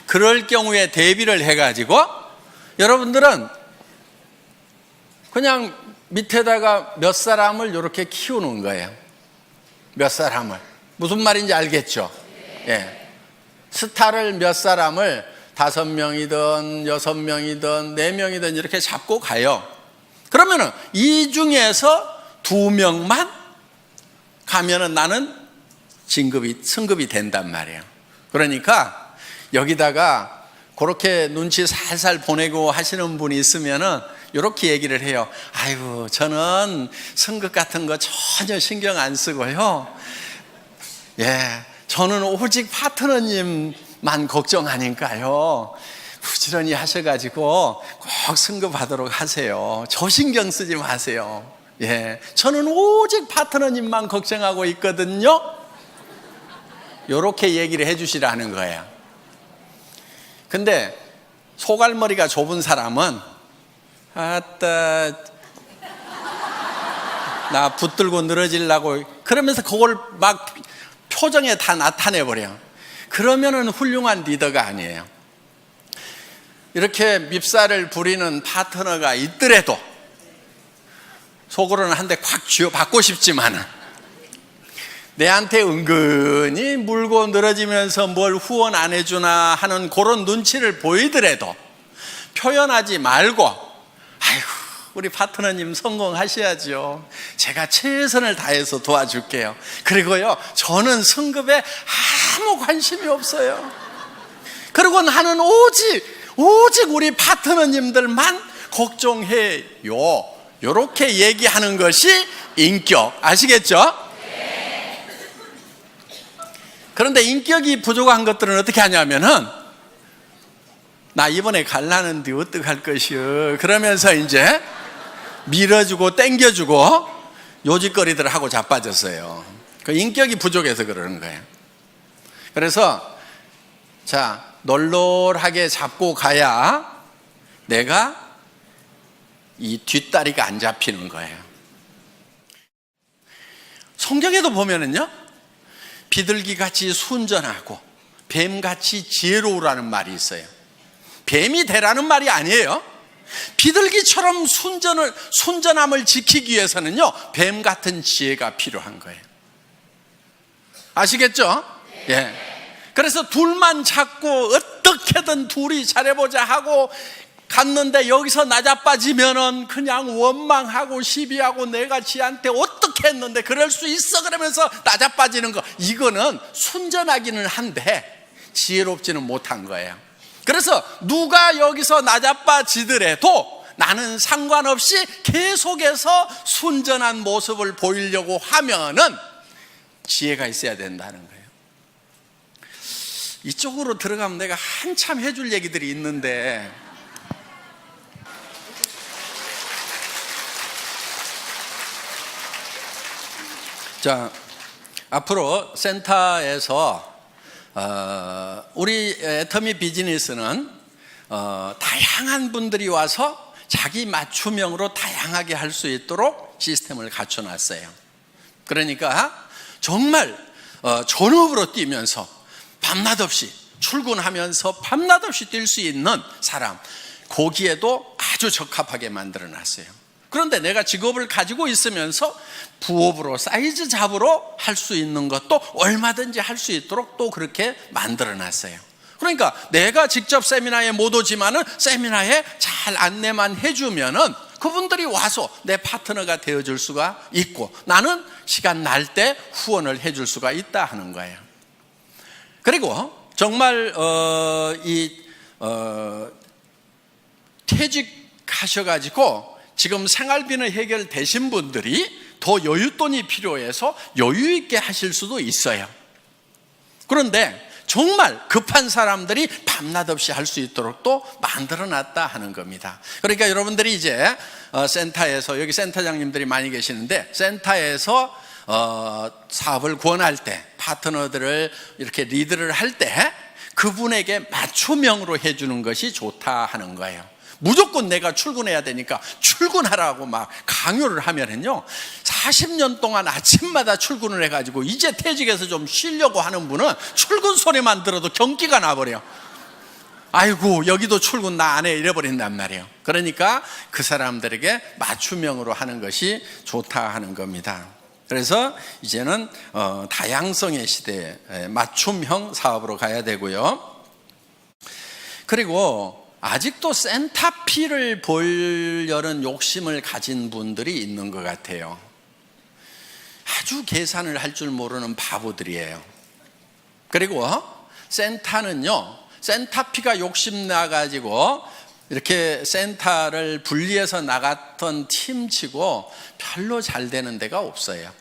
그럴 경우에 대비를 해가지고 여러분들은 그냥 밑에다가 몇 사람을 이렇게 키우는 거예요. 몇 사람을. 무슨 말인지 알겠죠? 예. 스타를 몇 사람을 5명이든 6명이든 4명이든 이렇게 잡고 가요. 그러면은 이 중에서 2명만 가면은 나는 승급이 된단 말이에요. 그러니까 여기다가 그렇게 눈치 살살 보내고 하시는 분이 있으면은 이렇게 얘기를 해요. 아이고, 저는 승급 같은 거 전혀 신경 안 쓰고요. 예, 저는 오직 파트너님만 걱정하니까요. 부지런히 하셔가지고 꼭 승급하도록 하세요. 저 신경 쓰지 마세요. 예, 저는 오직 파트너님만 걱정하고 있거든요. 이렇게 얘기를 해주시라는 거예요. 근데 소갈머리가 좁은 사람은 아따 나 붙들고 늘어지려고 그러면서 그걸 막 표정에 다 나타내버려. 그러면은 훌륭한 리더가 아니에요. 이렇게 밉살을 부리는 파트너가 있더라도 속으로는 한 대 콱 쥐어받고 싶지만은 내한테 은근히 물고 늘어지면서 뭘 후원 안 해주나 하는 그런 눈치를 보이더라도 표현하지 말고 아이고 우리 파트너님 성공하셔야죠. 제가 최선을 다해서 도와줄게요. 그리고요 저는 승급에 아무 관심이 없어요. 그리고 나는 오직 우리 파트너님들만 걱정해요. 이렇게 얘기하는 것이 인격. 아시겠죠? 그런데 인격이 부족한 것들은 어떻게 하냐면은 나 이번에 갈라는데 어떡할 것이요 그러면서 이제 밀어주고 땡겨주고 요짓거리들 하고 자빠졌어요. 그 인격이 부족해서 그러는 거예요. 그래서 자 널널하게 잡고 가야 내가 이 뒷다리가 안 잡히는 거예요. 성경에도 보면은요 비둘기같이 순전하고 뱀같이 지혜로우라는 말이 있어요. 뱀이 되라는 말이 아니에요. 비둘기처럼 순전함을 지키기 위해서는요 뱀 같은 지혜가 필요한 거예요. 아시겠죠? 예. 그래서 둘만 찾고 어떻게든 둘이 잘해보자 하고 갔는데 여기서 나자빠지면은 그냥 원망하고 시비하고 내가 지한테 어떻게 했는데 그럴 수 있어 그러면서 나자빠지는 거, 이거는 순전하기는 한데 지혜롭지는 못한 거예요. 그래서 누가 여기서 나자빠지더라도 나는 상관없이 계속해서 순전한 모습을 보이려고 하면은 지혜가 있어야 된다는 거예요. 이쪽으로 들어가면 내가 한참 해줄 얘기들이 있는데 자, 앞으로 센터에서 우리 애터미 비즈니스는 다양한 분들이 와서 자기 맞춤형으로 다양하게 할 수 있도록 시스템을 갖춰놨어요. 그러니까 정말 전업으로 뛰면서 밤낮 없이 출근하면서 밤낮 없이 뛸 수 있는 사람, 거기에도 아주 적합하게 만들어놨어요. 그런데 내가 직업을 가지고 있으면서 부업으로 사이즈 잡으로 할 수 있는 것도 얼마든지 할 수 있도록 또 그렇게 만들어놨어요. 그러니까 내가 직접 세미나에 못 오지만은 세미나에 잘 안내만 해주면은 그분들이 와서 내 파트너가 되어줄 수가 있고, 나는 시간 날 때 후원을 해줄 수가 있다 하는 거예요. 그리고 정말 퇴직하셔가지고 지금 생활비는 해결되신 분들이 더 여윳돈이 필요해서 여유 있게 하실 수도 있어요. 그런데 정말 급한 사람들이 밤낮 없이 할 수 있도록 또 만들어놨다 하는 겁니다. 그러니까 여러분들이 이제 센터에서, 여기 센터장님들이 많이 계시는데, 센터에서 사업을 구원할 때, 파트너들을 이렇게 리드를 할 때 그분에게 맞춤형으로 해주는 것이 좋다 하는 거예요. 무조건 내가 출근해야 되니까 출근하라고 막 강요를 하면은요, 40년 동안 아침마다 출근을 해가지고 이제 퇴직해서 좀 쉬려고 하는 분은 출근 소리만 들어도 경기가 나버려. 아이고, 여기도 출근 나 안 해, 이래버린단 말이에요. 그러니까 그 사람들에게 맞춤형으로 하는 것이 좋다 하는 겁니다. 그래서 이제는 다양성의 시대에 맞춤형 사업으로 가야 되고요. 그리고 아직도 센터피를 보려는 욕심을 가진 분들이 있는 것 같아요. 아주 계산을 할 줄 모르는 바보들이에요. 그리고 센터는요, 센터피가 욕심나가지고 이렇게 센터를 분리해서 나갔던 팀치고 별로 잘 되는 데가 없어요.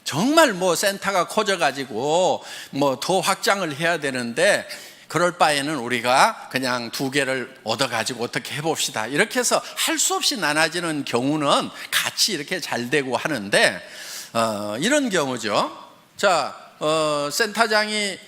정말 뭐 센터가 커져가지고 뭐 더 확장을 해야 되는데, 그럴 바에는 우리가 그냥 2개를 얻어가지고 어떻게 해봅시다, 이렇게 해서 할 수 없이 나눠지는 경우는 같이 이렇게 잘 되고 하는데, 이런 경우죠. 자, 센터장이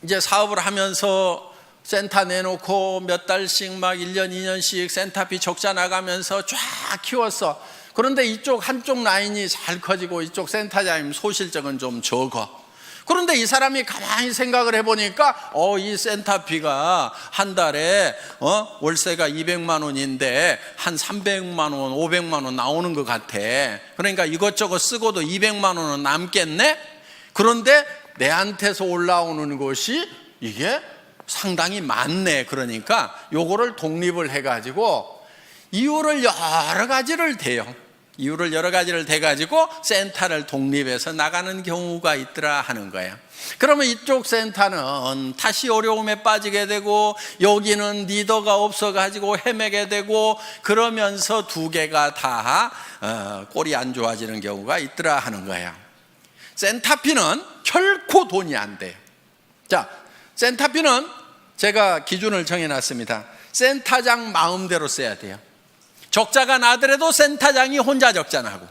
이제 사업을 하면서 센터 내놓고 몇 달씩 막 1년, 2년씩 센터비 적자 나가면서 쫙 키웠어. 그런데 이쪽 한쪽 라인이 잘 커지고 이쪽 센터장님 소실적은 좀 적어. 그런데 이 사람이 가만히 생각을 해보니까 이 센터비가 한 달에 월세가 200만 원인데 한 300만 원, 500만 원 나오는 것 같아. 그러니까 이것저것 쓰고도 200만 원은 남겠네? 그런데 내한테서 올라오는 것이 이게 상당히 많네. 그러니까 요거를 독립을 해가지고 이유를 여러 가지를 대요. 이유를 여러 가지를 대가지고 센터를 독립해서 나가는 경우가 있더라 하는 거예요. 그러면 이쪽 센터는 다시 어려움에 빠지게 되고, 여기는 리더가 없어가지고 헤매게 되고, 그러면서 2개가 다 꼴이 안 좋아지는 경우가 있더라 하는 거예요. 센터피는 결코 돈이 안 돼요. 자, 센터피는 제가 기준을 정해놨습니다. 센터장 마음대로 써야 돼요. 적자가 나더라도 센터장이 혼자 적자 나고,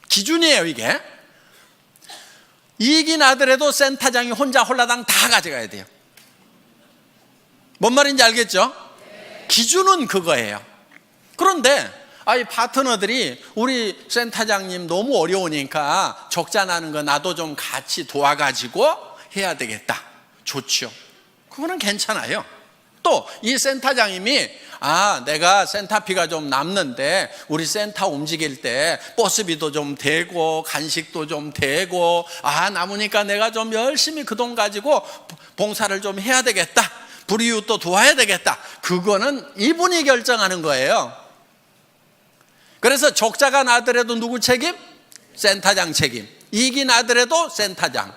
기준이에요 이게. 이익이 나더라도 센터장이 혼자 홀라당 다 가져가야 돼요. 뭔 말인지 알겠죠? 기준은 그거예요. 그런데 이 파트너들이 우리 센터장님 너무 어려우니까 적자 나는 거 나도 좀 같이 도와가지고 해야 되겠다. 좋죠. 그거는 괜찮아요. 또 이 센터장님이 내가 센터비가 좀 남는데 우리 센터 움직일 때 버스비도 좀 되고 간식도 좀 되고 남으니까 내가 좀 열심히 그 돈 가지고 봉사를 좀 해야 되겠다, 불이웃도 도와야 되겠다. 그거는 이분이 결정하는 거예요. 그래서 적자가 나더라도 누구 책임? 센터장 책임. 이익이 나더라도 센터장.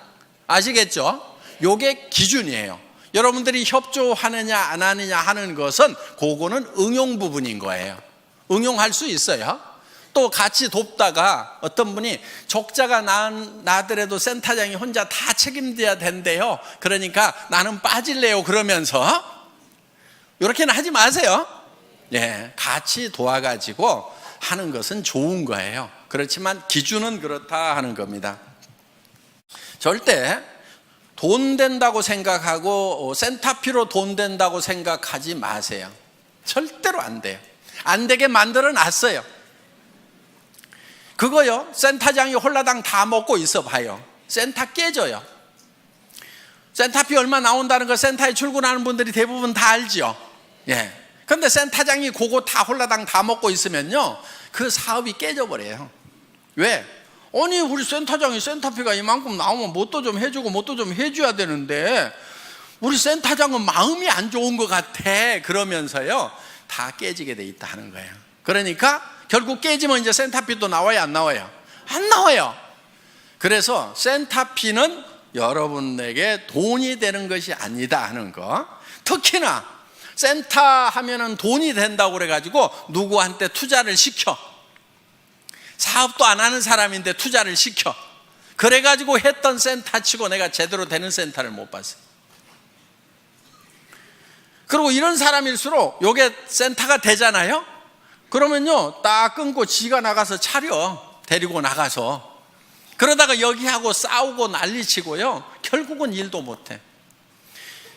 아시겠죠? 요게 기준이에요. 여러분들이 협조하느냐 안 하느냐 하는 것은 그거는 응용 부분인 거예요. 응용할 수 있어요. 또 같이 돕다가 어떤 분이 적자가 나더라도 센터장이 혼자 다 책임져야 된대요. 그러니까 나는 빠질래요. 그러면서 이렇게는 하지 마세요. 같이 도와가지고 하는 것은 좋은 거예요. 그렇지만 기준은 그렇다 하는 겁니다. 절대 돈 된다고 생각하고 센터피로 돈 된다고 생각하지 마세요. 절대로 안 돼요. 안 되게 만들어 놨어요. 그거요, 센터장이 홀라당 다 먹고 있어 봐요. 센터 깨져요. 센터피 얼마 나온다는 거 센터에 출근하는 분들이 대부분 다 알죠. 예. 근데 센터장이 그거 다 홀라당 다 먹고 있으면요, 그 사업이 깨져버려요. 왜? 아니, 우리 센터장이 센터피가 이만큼 나오면 뭣도 좀 해주고 뭣도 좀 해줘야 되는데 우리 센터장은 마음이 안 좋은 것 같아 그러면서요, 다 깨지게 돼 있다 하는 거예요. 그러니까 결국 깨지면 이제 센터피도 나와요, 안 나와요? 안 나와요. 그래서 센터피는 여러분에게 돈이 되는 것이 아니다 하는 거. 특히나 센터 하면은 돈이 된다고 그래가지고 누구한테 투자를 시켜. 사업도 안 하는 사람인데 투자를 시켜. 그래가지고 했던 센터 치고 내가 제대로 되는 센터를 못 봤어요. 그리고 이런 사람일수록 요게 센터가 되잖아요. 그러면요, 딱 끊고 지가 나가서 차려. 데리고 나가서. 그러다가 여기하고 싸우고 난리치고요, 결국은 일도 못해.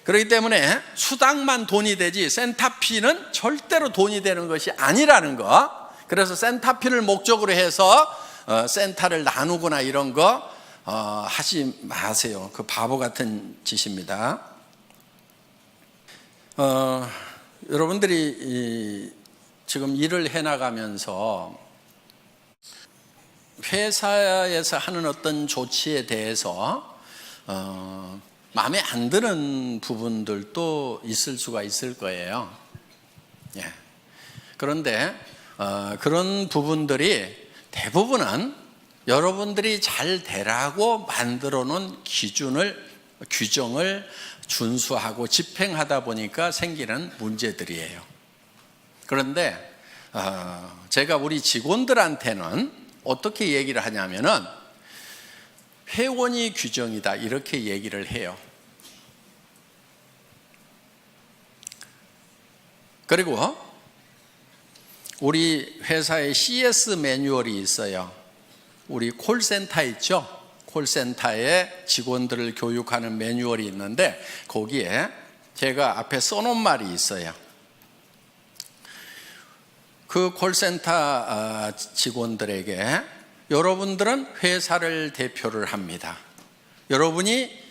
그렇기 때문에 수당만 돈이 되지 센터피는 절대로 돈이 되는 것이 아니라는 거. 그래서 센터피를 목적으로 해서 센터를 나누거나 이런 거 하지 마세요. 그 바보 같은 짓입니다. 여러분들이 지금 일을 해나가면서 회사에서 하는 어떤 조치에 대해서 마음에 안 드는 부분들도 있을 수가 있을 거예요. 예. 그런데 그런 부분들이 대부분은 여러분들이 잘 되라고 만들어 놓은 규정을 준수하고 집행하다 보니까 생기는 문제들이에요. 그런데 제가 우리 직원들한테는 어떻게 얘기를 하냐면은 회원이 규정이다 이렇게 얘기를 해요. 그리고 우리 회사에 CS 매뉴얼이 있어요. 우리 콜센터 있죠? 콜센터에 직원들을 교육하는 매뉴얼이 있는데 거기에 제가 앞에 써놓은 말이 있어요. 그 콜센터 직원들에게 여러분들은 회사를 대표를 합니다. 여러분이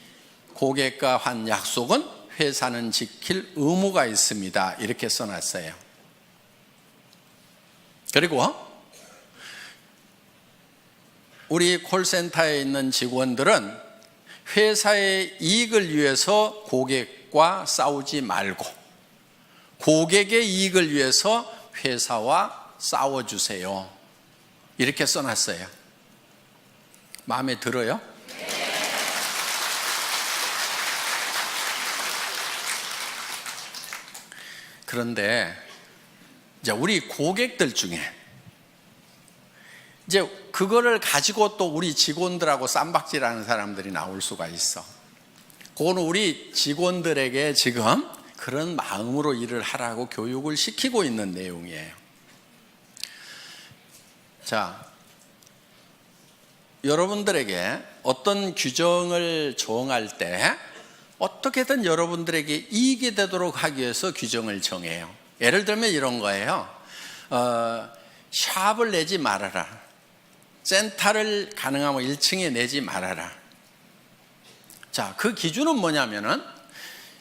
고객과 한 약속은 회사는 지킬 의무가 있습니다. 이렇게 써놨어요. 그리고 우리 콜센터에 있는 직원들은 회사의 이익을 위해서 고객과 싸우지 말고 고객의 이익을 위해서 회사와 싸워주세요. 이렇게 써놨어요. 마음에 들어요? 그런데 이제 우리 고객들 중에 이제 그거를 가지고 또 우리 직원들하고 쌈박질하는 사람들이 나올 수가 있어. 그거는 우리 직원들에게 지금 그런 마음으로 일을 하라고 교육을 시키고 있는 내용이에요. 자, 여러분들에게 어떤 규정을 정할 때 어떻게든 여러분들에게 이익이 되도록 하기 위해서 규정을 정해요. 예를 들면 이런 거예요. 샵을 내지 말아라. 센터를 가능하면 1층에 내지 말아라. 자, 그 기준은 뭐냐면은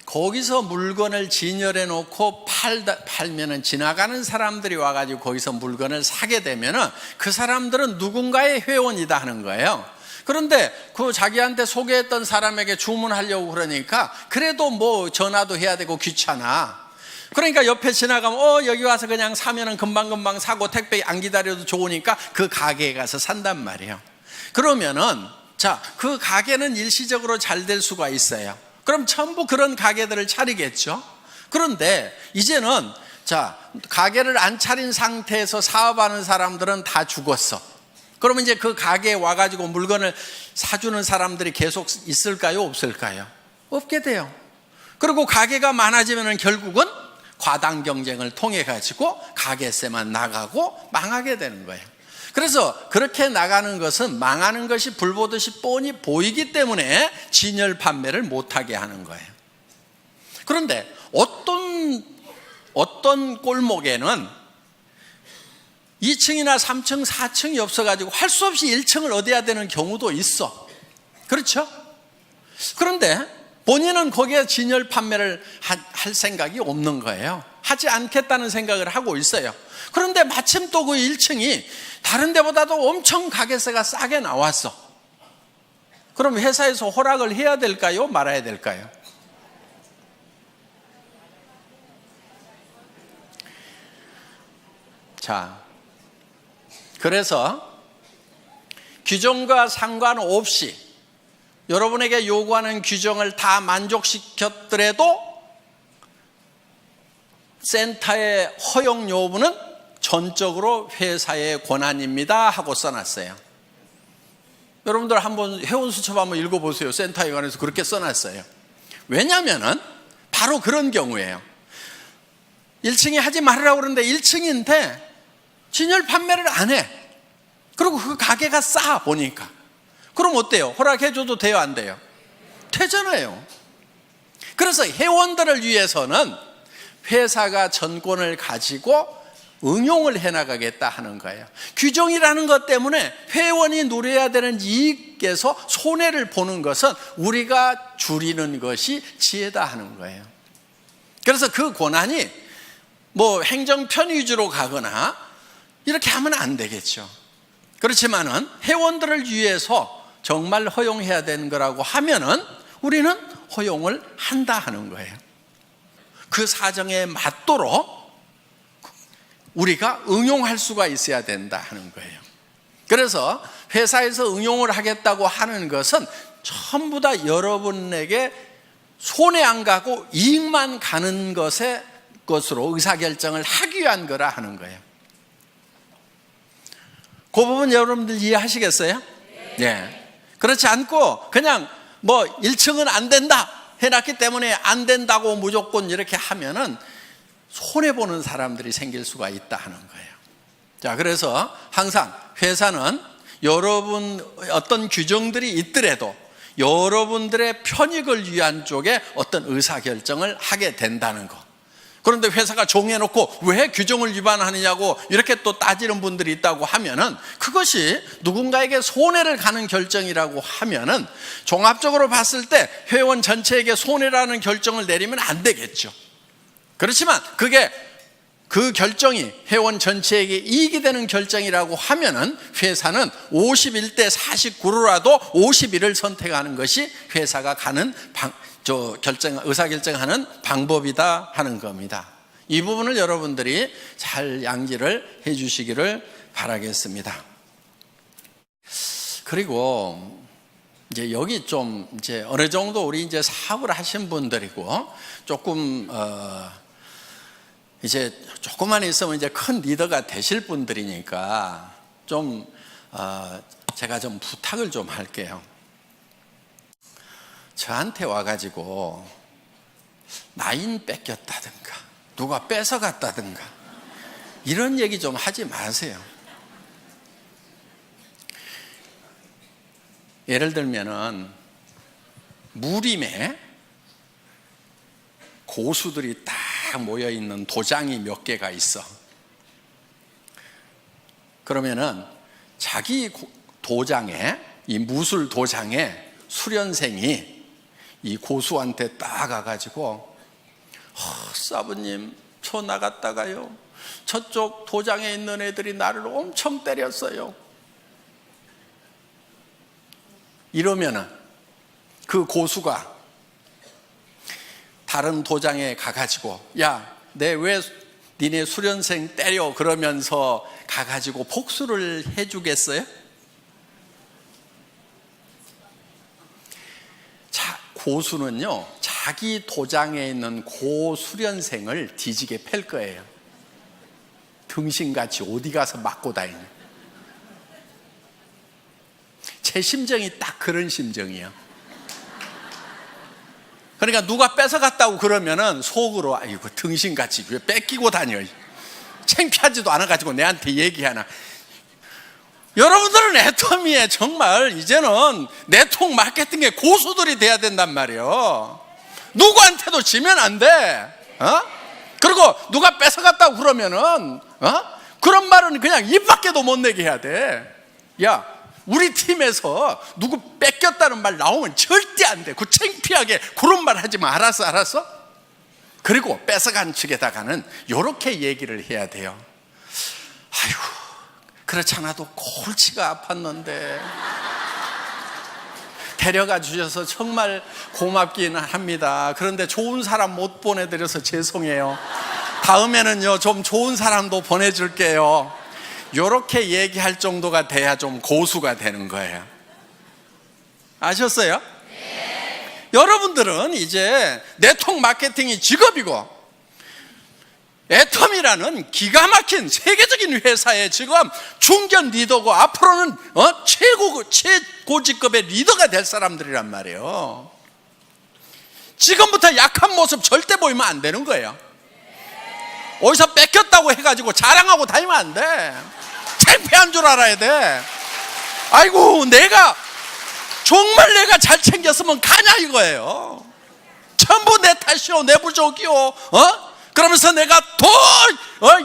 거기서 물건을 진열해 놓고 팔면은 지나가는 사람들이 와가지고 거기서 물건을 사게 되면은 그 사람들은 누군가의 회원이다 하는 거예요. 그런데 그 자기한테 소개했던 사람에게 주문하려고 그러니까 그래도 뭐 전화도 해야 되고 귀찮아. 그러니까 옆에 지나가면 여기 와서 그냥 사면은 금방금방 사고 택배 안 기다려도 좋으니까 그 가게에 가서 산단 말이에요. 그러면은 자, 그 가게는 일시적으로 잘 될 수가 있어요. 그럼 전부 그런 가게들을 차리겠죠. 그런데 이제는 자, 가게를 안 차린 상태에서 사업하는 사람들은 다 죽었어. 그러면 이제 그 가게에 와가지고 물건을 사주는 사람들이 계속 있을까요? 없을까요? 없게 돼요. 그리고 가게가 많아지면 결국은 과당 경쟁을 통해 가지고 가게세만 나가고 망하게 되는 거예요. 그래서 그렇게 나가는 것은 망하는 것이 불보듯이 뻔히 보이기 때문에 진열 판매를 못하게 하는 거예요. 그런데 어떤 골목에는 2층이나 3층, 4층이 없어가지고 할 수 없이 1층을 얻어야 되는 경우도 있어. 그렇죠? 그런데 본인은 거기에 진열 판매를 할 생각이 없는 거예요. 하지 않겠다는 생각을 하고 있어요. 그런데 마침 또 그 1층이 다른 데보다도 엄청 가게세가 싸게 나왔어. 그럼 회사에서 허락을 해야 될까요? 말아야 될까요? 자, 그래서 규정과 상관없이 여러분에게 요구하는 규정을 다 만족시켰더라도 센터의 허용 여부는 전적으로 회사의 권한입니다 하고 써놨어요. 여러분들 한번 회원수첩 한번 읽어보세요. 센터에 관해서 그렇게 써놨어요. 왜냐하면 바로 그런 경우예요. 1층에 하지 말으라고 그러는데 1층인데 진열 판매를 안 해. 그리고 그 가게가 싸 보니까. 그럼 어때요? 허락해줘도 돼요? 안 돼요? 되잖아요. 그래서 회원들을 위해서는 회사가 전권을 가지고 응용을 해나가겠다 하는 거예요. 규정이라는 것 때문에 회원이 누려야 되는 이익에서 손해를 보는 것은 우리가 줄이는 것이 지혜다 하는 거예요. 그래서 그 권한이 뭐 행정편 위주로 가거나 이렇게 하면 안 되겠죠. 그렇지만은 회원들을 위해서 정말 허용해야 되는 거라고 하면은 우리는 허용을 한다 하는 거예요. 그 사정에 맞도록 우리가 응용할 수가 있어야 된다 하는 거예요. 그래서 회사에서 응용을 하겠다고 하는 것은 전부 다 여러분에게 손해 안 가고 이익만 가는 것으로 의사결정을 하기 위한 거라 하는 거예요. 그 부분 여러분들 이해하시겠어요? 네. 그렇지 않고 그냥 뭐 1층은 안 된다 해놨기 때문에 안 된다고 무조건 이렇게 하면은 손해보는 사람들이 생길 수가 있다 하는 거예요. 자, 그래서 항상 회사는 여러분 어떤 규정들이 있더라도 여러분들의 편익을 위한 쪽에 어떤 의사결정을 하게 된다는 거. 그런데 회사가 정해놓고 왜 규정을 위반하느냐고 이렇게 또 따지는 분들이 있다고 하면은 그것이 누군가에게 손해를 가는 결정이라고 하면은 종합적으로 봤을 때 회원 전체에게 손해라는 결정을 내리면 안 되겠죠. 그렇지만 그게 그 결정이 회원 전체에게 이익이 되는 결정이라고 하면은 회사는 51대 49로라도 51을 선택하는 것이 회사가 가는 의사결정하는 방법이다 하는 겁니다. 이 부분을 여러분들이 잘 양지를 해 주시기를 바라겠습니다. 그리고 이제 여기 좀 이제 어느 정도 우리 이제 사업을 하신 분들이고 조금 이제 조금만 있으면 이제 큰 리더가 되실 분들이니까 좀 제가 좀 부탁을 좀 할게요. 저한테 와가지고 나인 뺏겼다든가 누가 뺏어갔다든가 이런 얘기 좀 하지 마세요. 예를 들면은 무림에 고수들이 딱 모여있는 도장이 몇 개가 있어. 그러면은 자기 도장에, 이 무술 도장에 수련생이 이 고수한테 딱 가가지고 사부님 저 나갔다가요 저쪽 도장에 있는 애들이 나를 엄청 때렸어요. 이러면은 그 고수가 다른 도장에 가가지고 야, 내 왜 니네 수련생 때려 그러면서 가가지고 복수를 해주겠어요? 고수는요 자기 도장에 있는 고수련생을 뒤지게 팰 거예요. 등신같이 어디 가서 맞고 다니는. 제 심정이 딱 그런 심정이에요. 그러니까 누가 뺏어갔다고 그러면은 속으로 아이고 등신같이 왜 뺏기고 다녀, 창피하지도 않아가지고 내한테 얘기하나. 여러분들은 애터미에 정말 이제는 네트워크 마케팅의 고수들이 돼야 된단 말이에요. 누구한테도 지면 안 돼. 그리고 누가 뺏어갔다고 그러면은 그런 말은 그냥 입 밖에도 못 내게 해야 돼. 야, 우리 팀에서 누구 뺏겼다는 말 나오면 절대 안 돼. 그 창피하게 그런 말 하지 마. 알았어? 그리고 뺏어간 측에다가는 이렇게 얘기를 해야 돼요. 아이고, 그렇지 않아도 골치가 아팠는데 데려가 주셔서 정말 고맙기는 합니다. 그런데 좋은 사람 못 보내드려서 죄송해요. 다음에는요 좀 좋은 사람도 보내줄게요. 이렇게 얘기할 정도가 돼야 좀 고수가 되는 거예요. 아셨어요? 네. 여러분들은 이제 네트워크 마케팅이 직업이고 애텀이라는 기가 막힌 세계적인 회사의 지금 중견 리더고 앞으로는 최고직급의 리더가 될 사람들이란 말이에요. 지금부터 약한 모습 절대 보이면 안 되는 거예요. 어디서 뺏겼다고 해가지고 자랑하고 다니면 안 돼. 창피한 줄 알아야 돼. 아이고, 정말 내가 잘 챙겼으면 가냐 이거예요. 전부 내 탓이요, 내 부족이요. 그러면서 내가 더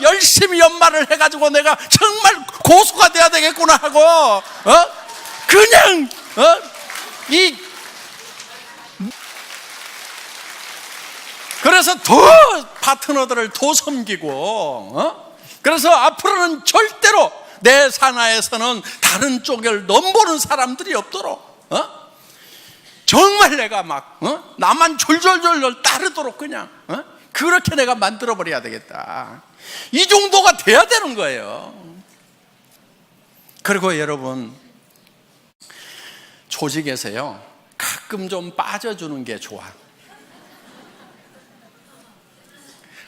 열심히 연말을 해가지고 내가 정말 고수가 돼야 되겠구나 하고 그냥 그래서 더 파트너들을 더 섬기고 그래서 앞으로는 절대로 내 산하에서는 다른 쪽을 넘보는 사람들이 없도록 정말 내가 막 나만 졸졸졸 따르도록 그냥 그렇게 내가 만들어버려야 되겠다. 이 정도가 돼야 되는 거예요. 그리고 여러분, 조직에서요 가끔 좀 빠져주는 게 좋아.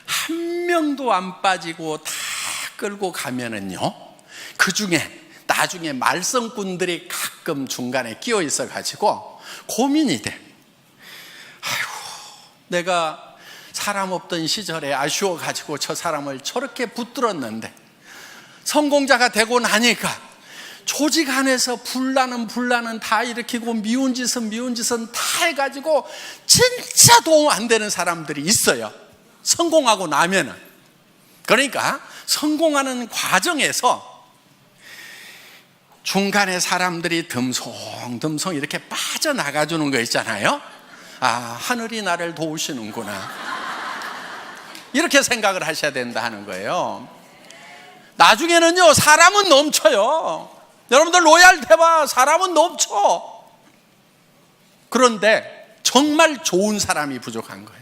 한 명도 안 빠지고 다 끌고 가면은요, 그 중에 나중에 말썽꾼들이 가끔 중간에 끼어 있어가지고 고민이 돼. 아이고, 내가 사람 없던 시절에 아쉬워가지고 저 사람을 저렇게 붙들었는데 성공자가 되고 나니까 조직 안에서 분란은 다 일으키고 미운 짓은 다 해가지고 진짜 도움 안 되는 사람들이 있어요. 성공하고 나면은. 그러니까 성공하는 과정에서 중간에 사람들이 듬성듬성 이렇게 빠져나가 주는 거 있잖아요. 아, 하늘이 나를 도우시는구나, 이렇게 생각을 하셔야 된다 하는 거예요. 나중에는요 사람은 넘쳐요. 여러분들 로얄 해봐, 사람은 넘쳐. 그런데 정말 좋은 사람이 부족한 거예요.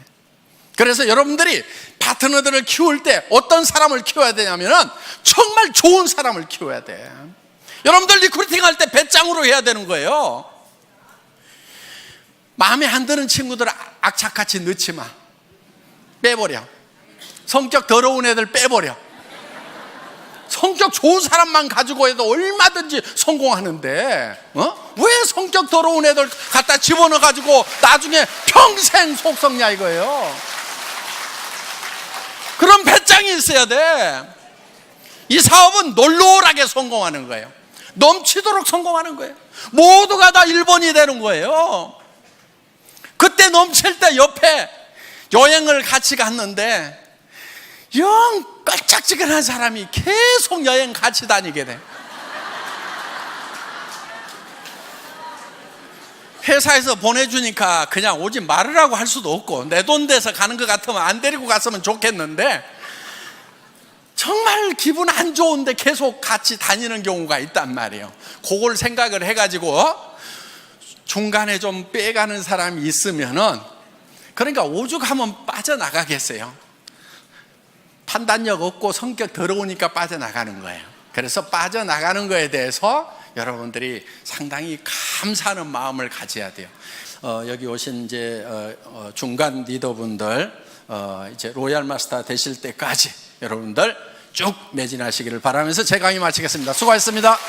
그래서 여러분들이 파트너들을 키울 때 어떤 사람을 키워야 되냐면은 정말 좋은 사람을 키워야 돼. 여러분들 리크루팅 할 때 배짱으로 해야 되는 거예요. 마음에 안 드는 친구들 악착같이 넣지 마. 빼버려. 성격 더러운 애들 빼버려. 성격 좋은 사람만 가지고 해도 얼마든지 성공하는데 왜 성격 더러운 애들 갖다 집어넣어 가지고 나중에 평생 속썩냐 이거예요. 그런 배짱이 있어야 돼. 이 사업은 놀놀하게 성공하는 거예요. 넘치도록 성공하는 거예요. 모두가 다 1번이 되는 거예요. 그때 넘칠 때 옆에 여행을 같이 갔는데 영 깔짝지근한 사람이 계속 여행 같이 다니게 돼. 회사에서 보내주니까 그냥 오지 말으라고 할 수도 없고 내 돈 돼서 가는 것 같으면 안 데리고 갔으면 좋겠는데 정말 기분 안 좋은데 계속 같이 다니는 경우가 있단 말이에요. 그걸 생각을 해가지고 중간에 좀 빼가는 사람이 있으면은, 그러니까 오죽하면 빠져나가겠어요. 판단력 없고 성격 더러우니까 빠져나가는 거예요. 그래서 빠져나가는 거에 대해서 여러분들이 상당히 감사하는 마음을 가져야 돼요. 여기 오신 이제 중간 리더분들 이제 로얄 마스터 되실 때까지 여러분들 쭉 매진하시기를 바라면서 제 강의 마치겠습니다. 수고하셨습니다.